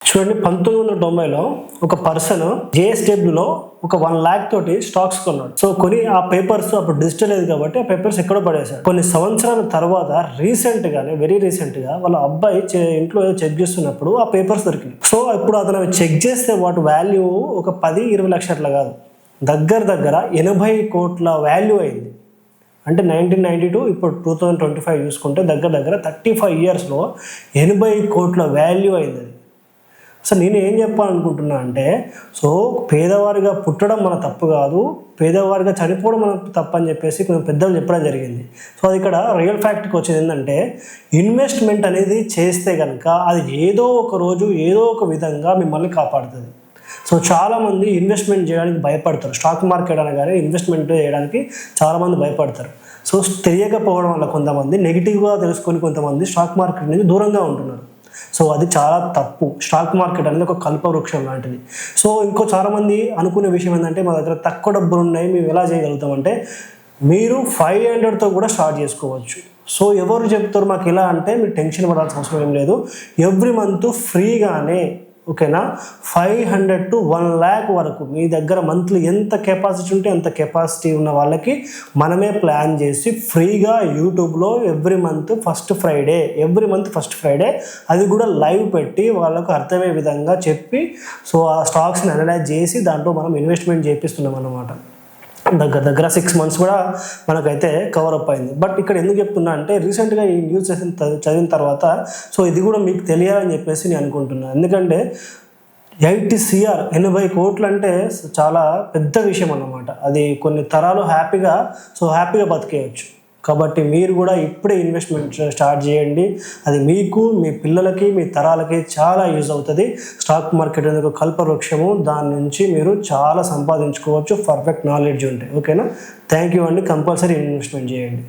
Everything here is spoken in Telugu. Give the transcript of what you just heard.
చూడండి 1990లో ఒక పర్సన్ జేఎస్డబ్ల్యూలో ఒక 1 lakh తోటి స్టాక్స్ కొన్నాడు. సో కొని ఆ పేపర్స్ అప్పుడు డిజిటల్ లేదు కాబట్టి ఆ పేపర్స్ ఎక్కడో పడేశాడు. కొన్ని సంవత్సరాల తర్వాత వెరీ రీసెంట్ గా వాళ్ళ అబ్బాయి ఇంట్లో చెక్ చేస్తున్నప్పుడు ఆ పేపర్స్ దొరికింది. సో ఇప్పుడు అతను చెక్ చేస్తే వాటి వాల్యూ ఒక 10-20 లక్షల కాదు, దగ్గర 80 కోట్ల వాల్యూ అయింది. అంటే 1992 ఇప్పుడు 2025 చూసుకుంటే దగ్గర 35 ఇయర్స్లో 80 కోట్ల వాల్యూ అయింది. సో నేను ఏం చెప్పాలనుకుంటున్నా అంటే, సో పేదవారిగా పుట్టడం మన తప్పు కాదు, పేదవారిగా చనిపోవడం మన తప్పు అని చెప్పేసి కొంచెం పెద్దలు చెప్పడం జరిగింది. సో అది ఇక్కడ రియల్ ఫ్యాక్ట్కి వచ్చేది ఏంటంటే, ఇన్వెస్ట్మెంట్ అనేది చేస్తే కనుక అది ఏదో ఒక రోజు ఏదో ఒక విధంగా మిమ్మల్ని కాపాడుతుంది. సో చాలామంది ఇన్వెస్ట్మెంట్ చేయడానికి భయపడతారు. స్టాక్ మార్కెట్ అనగానే ఇన్వెస్ట్మెంట్ చేయడానికి చాలామంది భయపడతారు. సో తెలియకపోవడం వల్ల కొంతమంది నెగిటివ్గా తెలుసుకొని కొంతమంది స్టాక్ మార్కెట్ నుంచి దూరంగా ఉంటున్నారు. సో అది చాలా తప్పు. స్టాక్ మార్కెట్ అనేది ఒక కల్పవృక్షం లాంటిది. సో ఇంకో చాలామంది అనుకునే విషయం ఏంటంటే, మా దగ్గర తక్కువ డబ్బులు ఉన్నాయి, మేము ఎలా చేయగలుగుతామంటే, మీరు 500తో కూడా స్టార్ట్ చేసుకోవచ్చు. సో ఎవరు చెప్తారు మాకు ఎలా అంటే, మీరు టెన్షన్ పడాల్సిన అవసరం ఏం లేదు. ఎవ్రీ మంత్ ఫ్రీగానే, ఓకేనా, 500 to 1 lakh వరకు మీ దగ్గర మంత్లీ ఎంత కెపాసిటీ ఉంటే అంత కెపాసిటీ ఉన్న వాళ్ళకి మనమే ప్లాన్ చేసి ఫ్రీగా యూట్యూబ్లో ఎవ్రీ మంత్ ఫస్ట్ ఫ్రైడే అది కూడా లైవ్ పెట్టి వాళ్ళకు అర్థమయ్యే విధంగా చెప్పి, సో ఆ స్టాక్స్ని అనలైజ్ చేసి దాంట్లో మనం ఇన్వెస్ట్మెంట్ చేపిస్తున్నాం అన్నమాట. దగ్గర 6 months కూడా మనకైతే కవర్ అప్ అయింది. బట్ ఇక్కడ ఎందుకు చెప్తున్నా అంటే, రీసెంట్గా ఈ న్యూస్ చదివిన తర్వాత సో ఇది కూడా మీకు తెలియాలని చెప్పేసి నేను అనుకుంటున్నాను. ఎందుకంటే 80 కోట్లు అంటే చాలా పెద్ద విషయం అన్నమాట. అది కొన్ని తరాలు హ్యాపీగా బతికేయచ్చు. కాబట్టి మీరు కూడా ఇప్పుడే ఇన్వెస్ట్మెంట్ స్టార్ట్ చేయండి. అది మీకు, మీ పిల్లలకి, మీ తరాలకి చాలా యూజ్ అవుతుంది. స్టాక్ మార్కెట్ అనేది ఒక కల్పవృక్షము, దాని నుంచి మీరు చాలా సంపాదించుకోవచ్చు పర్ఫెక్ట్ నాలెడ్జ్ ఉంటే. ఓకేనా, థ్యాంక్ యూ అండి. కంపల్సరీ ఇన్వెస్ట్మెంట్ చేయండి.